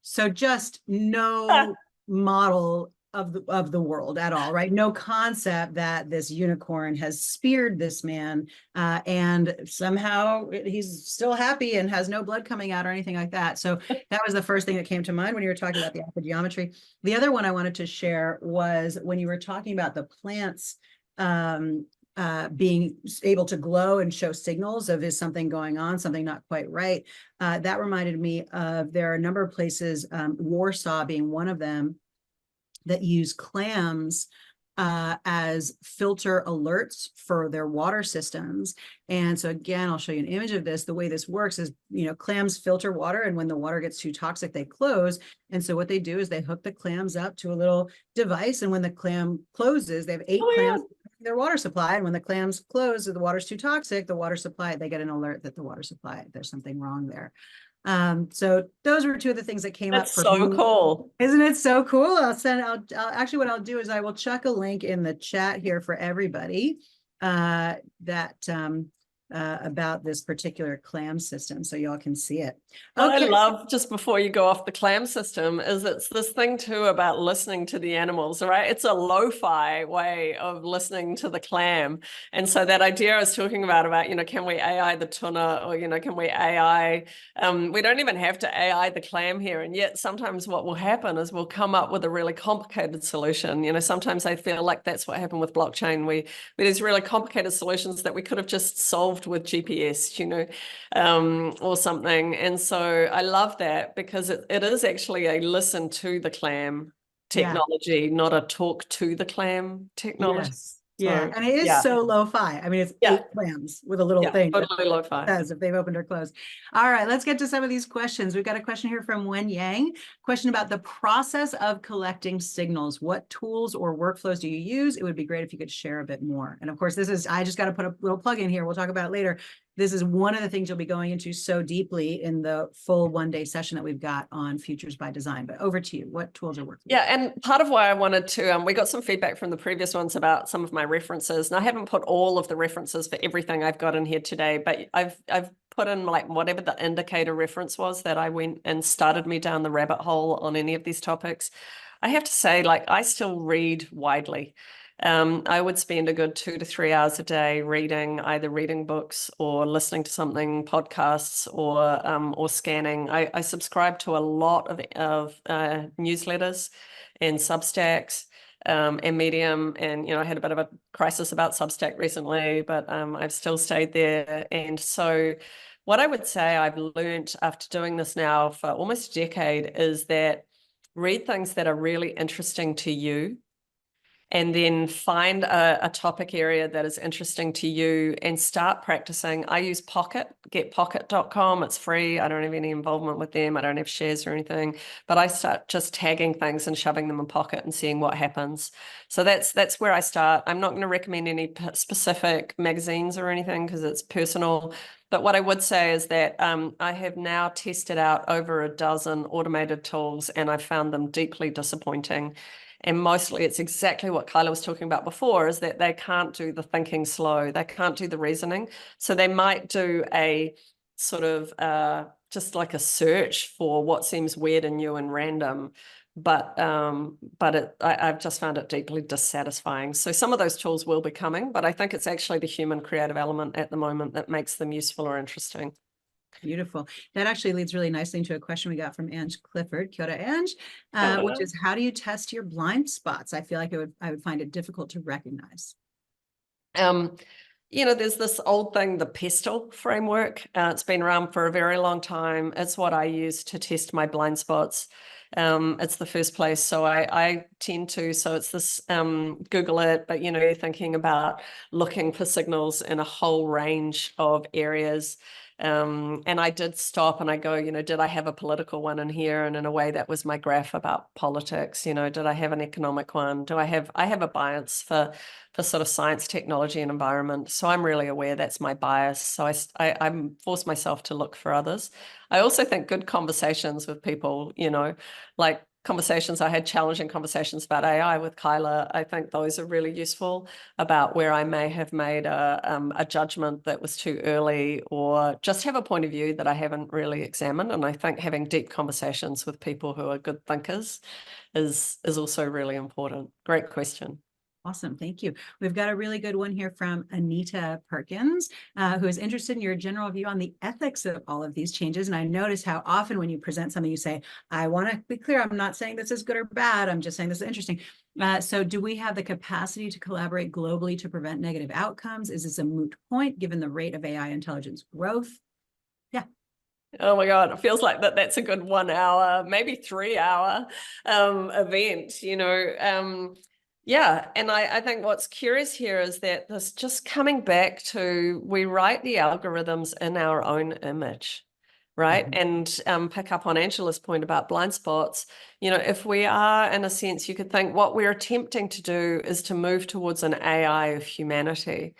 Speaker 1: So just no model of the world at all, right? No concept that this unicorn has speared this man and somehow he's still happy and has no blood coming out or anything like that. So that was the first thing that came to mind when you were talking about the alpha geometry. The other one I wanted to share was when you were talking about the plants being able to glow and show signals of is something going on, something not quite right. That reminded me of, there are a number of places, Warsaw being one of them, that use clams as filter alerts for their water systems. And so again, I'll show you an image of this. The way this works is, clams filter water, and when the water gets too toxic, they close. And so what they do is they hook the clams up to a little device, and when the clam closes, they have 8 clams in their water supply. And when the clams close, the water's too toxic, the water supply, they get an alert that the water supply, there's something wrong there. So those were two of the things that came up for me.
Speaker 2: That's so cool.
Speaker 1: Isn't it so cool? I'll actually, what I'll do is I will chuck a link in the chat here for everybody that about this particular clam system, so y'all can see it.
Speaker 2: What
Speaker 1: Okay.
Speaker 2: I love, just before you go off the clam system, is it's this thing too about listening to the animals, right? It's a lo-fi way of listening to the clam. And so that idea I was talking about, can we AI the tuna, or, can we AI, we don't even have to AI the clam here. And yet sometimes what will happen is we'll come up with a really complicated solution. Sometimes I feel like that's what happened with blockchain. We these really complicated solutions that we could have just solved with GPS, or something. And so I love that, because it is actually a listen to the clam technology, not a talk to the clam technology.
Speaker 1: Yes.
Speaker 2: So,
Speaker 1: Yeah. And it is so lo-fi. I mean, it's 8 clams with a little thing.
Speaker 2: Totally lo-fi.
Speaker 1: Says if they've opened or closed. All right, let's get to some of these questions. We've got a question here from Wen Yang. Question about the process of collecting signals. What tools or workflows do you use? It would be great if you could share a bit more. And of course, I just got to put a little plug in here. We'll talk about it later. This is one of the things you'll be going into so deeply in the full 1-day session that we've got on Futures by Design. But over to you. What tools are working?
Speaker 2: Yeah, and part of why I wanted to, we got some feedback from the previous ones about some of my references, and I haven't put all of the references for everything I've got in here today, but I've put in like whatever the indicator reference was that I went and started me down the rabbit hole on any of these topics. I have to say, I still read widely. I would spend a good 2 to 3 hours a day either reading books or listening to something, podcasts, or scanning. I subscribe to a lot of newsletters and Substacks and Medium. And, I had a bit of a crisis about Substack recently, but I've still stayed there. And so what I would say I've learned after doing this now for almost a decade is that read things that are really interesting to you, and then find a topic area that is interesting to you and start practicing. I use Pocket, getpocket.com. It's free. I don't have any involvement with them. I don't have shares or anything, but I start just tagging things and shoving them in Pocket and seeing what happens. So that's where I start. I'm not going to recommend any specific magazines or anything because it's personal. But what I would say is that I have now tested out over a dozen automated tools, and I found them deeply disappointing. And mostly it's exactly what Kaila was talking about before, is that they can't do the thinking slow. They can't do the reasoning. So they might do a sort of just like a search for what seems weird and new and random. But I've just found it deeply dissatisfying. So some of those tools will be coming, but I think it's actually the human creative element at the moment that makes them useful or interesting.
Speaker 1: Beautiful. That actually leads really nicely into a question we got from Ange Clifford. Kia ora, Ange, which is, how do you test your blind spots? I feel like I would find it difficult to recognize.
Speaker 2: There's this old thing, the PESTLE framework. It's been around for a very long time. It's what I use to test my blind spots. It's the first place. So I tend to, so it's this, Google it, but, you're thinking about looking for signals in a whole range of areas. And I did stop and I go, did I have a political one in here? And in a way that was my graph about politics. Did I have an economic one? I have a bias for sort of science, technology, and environment. So I'm really aware that's my bias. So I force myself to look for others. I also think good conversations with people, like conversations, I had challenging conversations about AI with Kaila. I think those are really useful, about where I may have made a judgment that was too early, or just have a point of view that I haven't really examined. And I think having deep conversations with people who are good thinkers is also really important. Great question.
Speaker 1: Awesome. Thank you. We've got a really good one here from Anita Perkins, who is interested in your general view on the ethics of all of these changes. And I notice how often when you present something, you say, I want to be clear, I'm not saying this is good or bad. I'm just saying this is interesting. So do we have the capacity to collaborate globally to prevent negative outcomes? Is this a moot point given the rate of AI intelligence growth? Yeah.
Speaker 2: Oh my God, it feels like that's a good 1 hour, maybe 3 hour event, Yeah, and I think what's curious here is that this just coming back to, we write the algorithms in our own image, right? Mm-hmm. And pick up on Angela's point about blind spots. If we are, in a sense, you could think what we're attempting to do is to move towards an AI of humanity.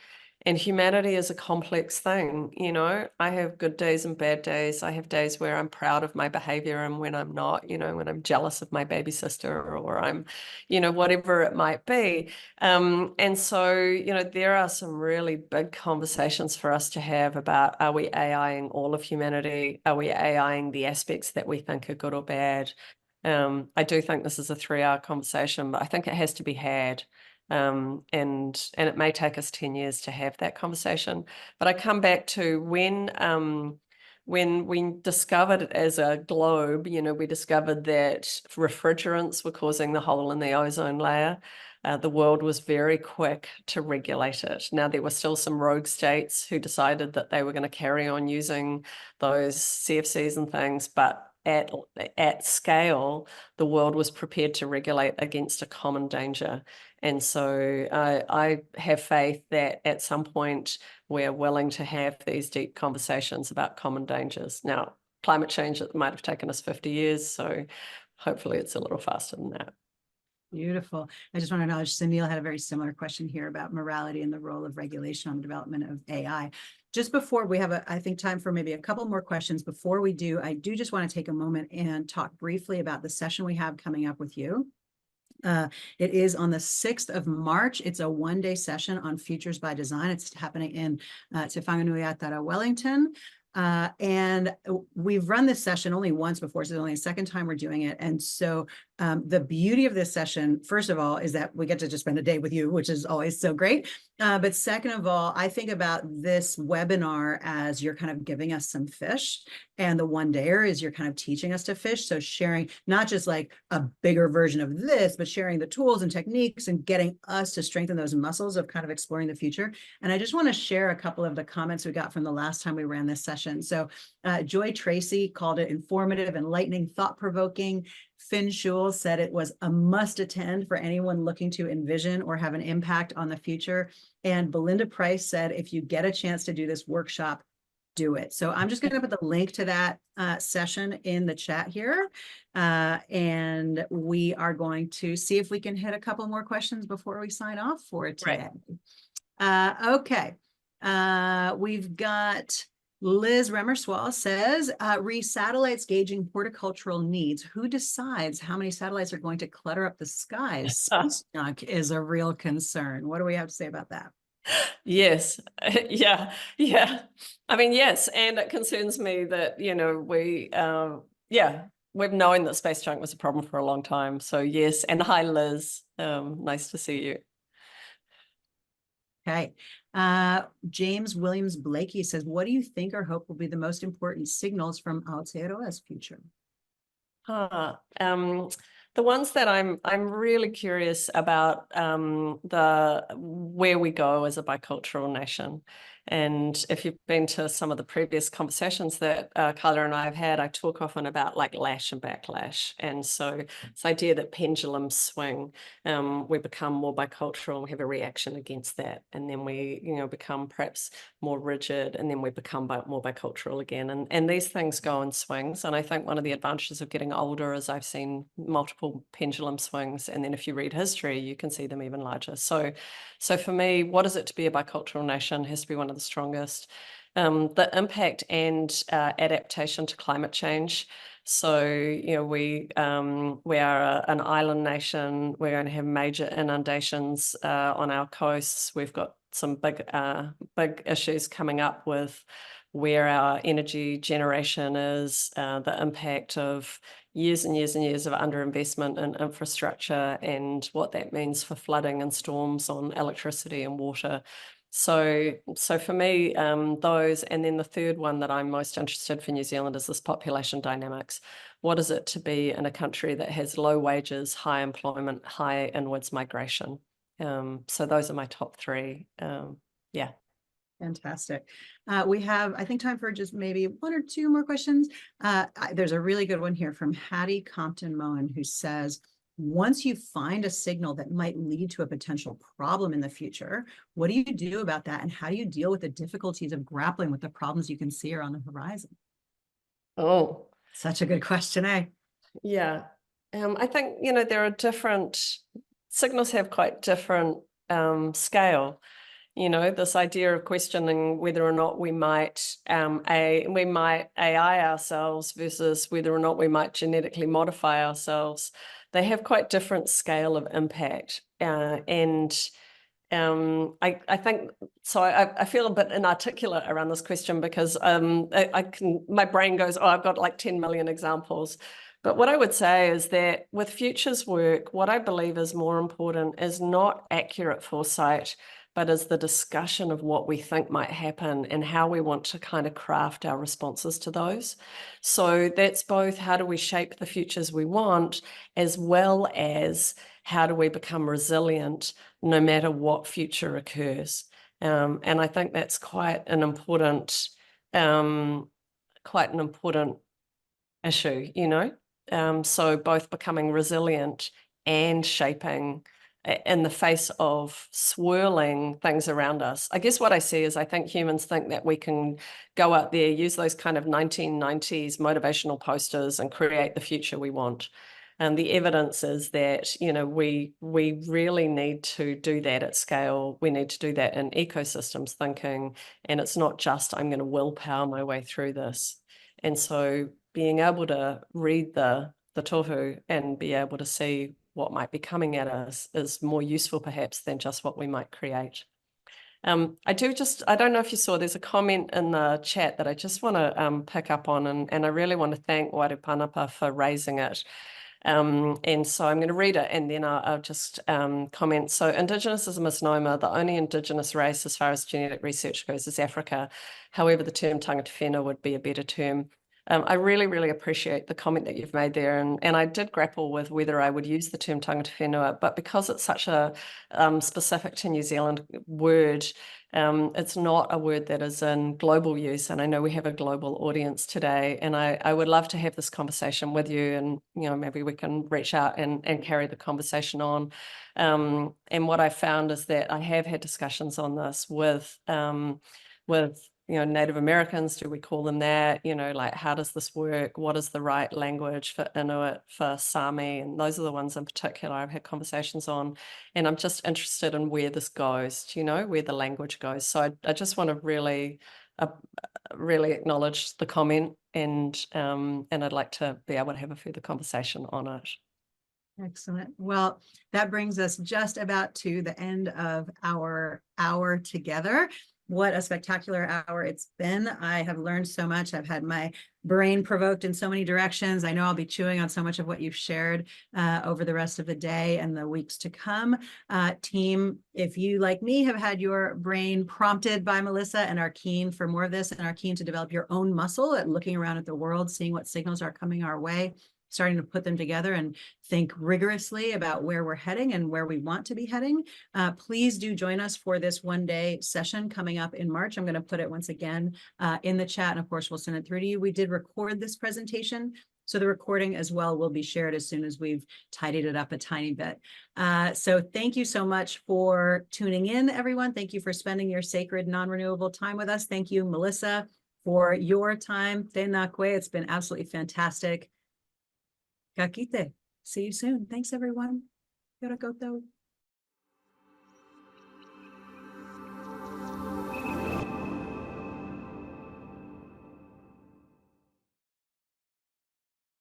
Speaker 2: And humanity is a complex thing, you know. I have good days and bad days. I have days where I'm proud of my behavior and when I'm not, you know, when I'm jealous of my baby sister or I'm, you know, whatever it might be. And so, you know, there are some really big conversations for us to have about, are we AIing all of humanity? Are we AIing the aspects that we think are good or bad? I do think this is a 3-hour conversation, but I think it has to be had. And it may take us 10 years to have that conversation. But I come back to when we discovered it as a globe, you know, we discovered that refrigerants were causing the hole in the ozone layer. The world was very quick to regulate it. Now, there were still some rogue states who decided that they were going to carry on using those CFCs and things, but at scale, the world was prepared to regulate against a common danger. And so I have faith that at some point we're willing to have these deep conversations about common dangers. Now, climate change, it might have taken us 50 years, so hopefully it's a little faster than that.
Speaker 1: Beautiful. I just want to acknowledge Sunil had a very similar question here about morality and the role of regulation on the development of AI. Just before we have, I think, time for maybe a couple more questions. Before we do, I do just want to take a moment and talk briefly about the session we have coming up with you. It is on the 6th of March. It's a 1-day session on Futures by Design. It's happening in Te Whanganui-a-Tara, Wellington. And we've run this session only once before, so it's only the second time we're doing it. And so the beauty of this session, first of all, is that we get to just spend a day with you, which is always so great. But second of all, I think about this webinar as you're kind of giving us some fish, and the 1-dayer is you're kind of teaching us to fish. So sharing not just like a bigger version of this, but sharing the tools and techniques and getting us to strengthen those muscles of kind of exploring the future. And I just want to share a couple of the comments we got from the last time we ran this session. So Joy Tracy called it informative, enlightening, thought-provoking. Finn Schul said it was a must attend for anyone looking to envision or have an impact on the future. And Belinda Price said, if you get a chance to do this workshop, do it. So I'm just going to put the link to that session in the chat here. And we are going to see if we can hit a couple more questions before we sign off for today. Right. Okay. We've got Liz Remerswall says, re-satellites gauging horticultural needs. Who decides how many satellites are going to clutter up the skies? Space junk is a real concern. What do we have to say about that?
Speaker 2: Yes. Yeah. I mean, yes. And it concerns me that, you know, we've known that space junk was a problem for a long time. So yes. And hi, Liz. Nice to see you.
Speaker 1: Okay. James Williams Blakey says, what do you think or hope will be the most important signals from Aotearoa's future?
Speaker 2: The ones that I'm really curious about, where we go as a bicultural nation. And if you've been to some of the previous conversations that Kaila and I have had, I talk often about like lash and backlash. And so this idea that pendulums swing, we become more bicultural, we have a reaction against that. And then we, you know, become perhaps more rigid, and then we become more bicultural again. And these things go in swings. And I think one of the advantages of getting older is I've seen multiple pendulum swings. And then if you read history, you can see them even larger. So for me, what is it to be a bicultural nation has to be one of the strongest. The impact and adaptation to climate change. So, you know, we are an island nation. We're going to have major inundations on our coasts. We've got some big issues coming up with where our energy generation is, the impact of years and years and years of underinvestment in infrastructure and what that means for flooding and storms on electricity and water. So for me, those, and then the third one that I'm most interested for New Zealand is this population dynamics. What is it to be in a country that has low wages, high employment, high inwards migration? So those are my top three. Yeah.
Speaker 1: Fantastic. We have, I think, time for just maybe one or two more questions. There's a really good one here from Hattie Compton-Moen, who says, once you find a signal that might lead to a potential problem in the future, what do you do about that? And how do you deal with the difficulties of grappling with the problems you can see are on the horizon?
Speaker 2: Oh,
Speaker 1: such a good question, eh?
Speaker 2: Yeah. I think, there are different signals have quite different scale. You know, this idea of questioning whether or not we might AI ourselves versus whether or not we might genetically modify ourselves, they have quite different scale of impact. I think so. I feel a bit inarticulate around this question because my brain goes, oh, I've got like 10 million examples. But what I would say is that with futures work, what I believe is more important is not accurate foresight, but is the discussion of what we think might happen and how we want to kind of craft our responses to those. So that's both how do we shape the futures we want, as well as how do we become resilient no matter what future occurs. And I think that's quite an important issue, you know. So both becoming resilient and shaping in the face of swirling things around us. I guess what I see is I think humans think that we can go out there, use those kind of 1990s motivational posters and create the future we want. And the evidence is that, you know, we really need to do that at scale. We need to do that in ecosystems thinking. And it's not just, I'm going to willpower my way through this. And so being able to read the tohu and be able to see what might be coming at us is more useful perhaps than just what we might create. I don't know if you saw, there's a comment in the chat that I just want to pick up on, and I really want to thank Wairupanapa for raising it. And so I'm going to read it and then I'll just comment. So Indigenous is a misnomer. The only Indigenous race as far as genetic research goes is Africa. However, the term tangata whenua would be a better term. I really, really appreciate the comment that you've made there. And I did grapple with whether I would use the term tangata whenua, but because it's such a specific to New Zealand word, it's not a word that is in global use. And I know we have a global audience today. And I would love to have this conversation with you. And, you know, maybe we can reach out and carry the conversation on. And what I found is that I have had discussions on this with you know, Native Americans, do we call them that? You know, like, how does this work? What is the right language for Inuit, for Sami? And those are the ones in particular I've had conversations on. And I'm just interested in where this goes, you know, where the language goes. So I just want to really acknowledge the comment, and I'd like to be able to have a further conversation on it.
Speaker 1: Excellent. Well, that brings us just about to the end of our hour together. What a spectacular hour it's been. I have learned so much. I've had my brain provoked in so many directions. I know I'll be chewing on so much of what you've shared over the rest of the day and the weeks to come. Team, if you, like me, have had your brain prompted by Melissa and are keen for more of this and are keen to develop your own muscle at looking around at the world, seeing what signals are coming our way, starting to put them together and think rigorously about where we're heading and where we want to be heading, please do join us for this one-day session coming up in March. I'm going to put it once again in the chat, and of course, we'll send it through to you. We did record this presentation, so the recording as well will be shared as soon as we've tidied it up a tiny bit. So thank you so much for tuning in, everyone. Thank you for spending your sacred non-renewable time with us. Thank you, Melissa, for your time. Tēnā koe. It's been absolutely fantastic. Ka kite. See you soon. Thanks, everyone. Kia ora koutou.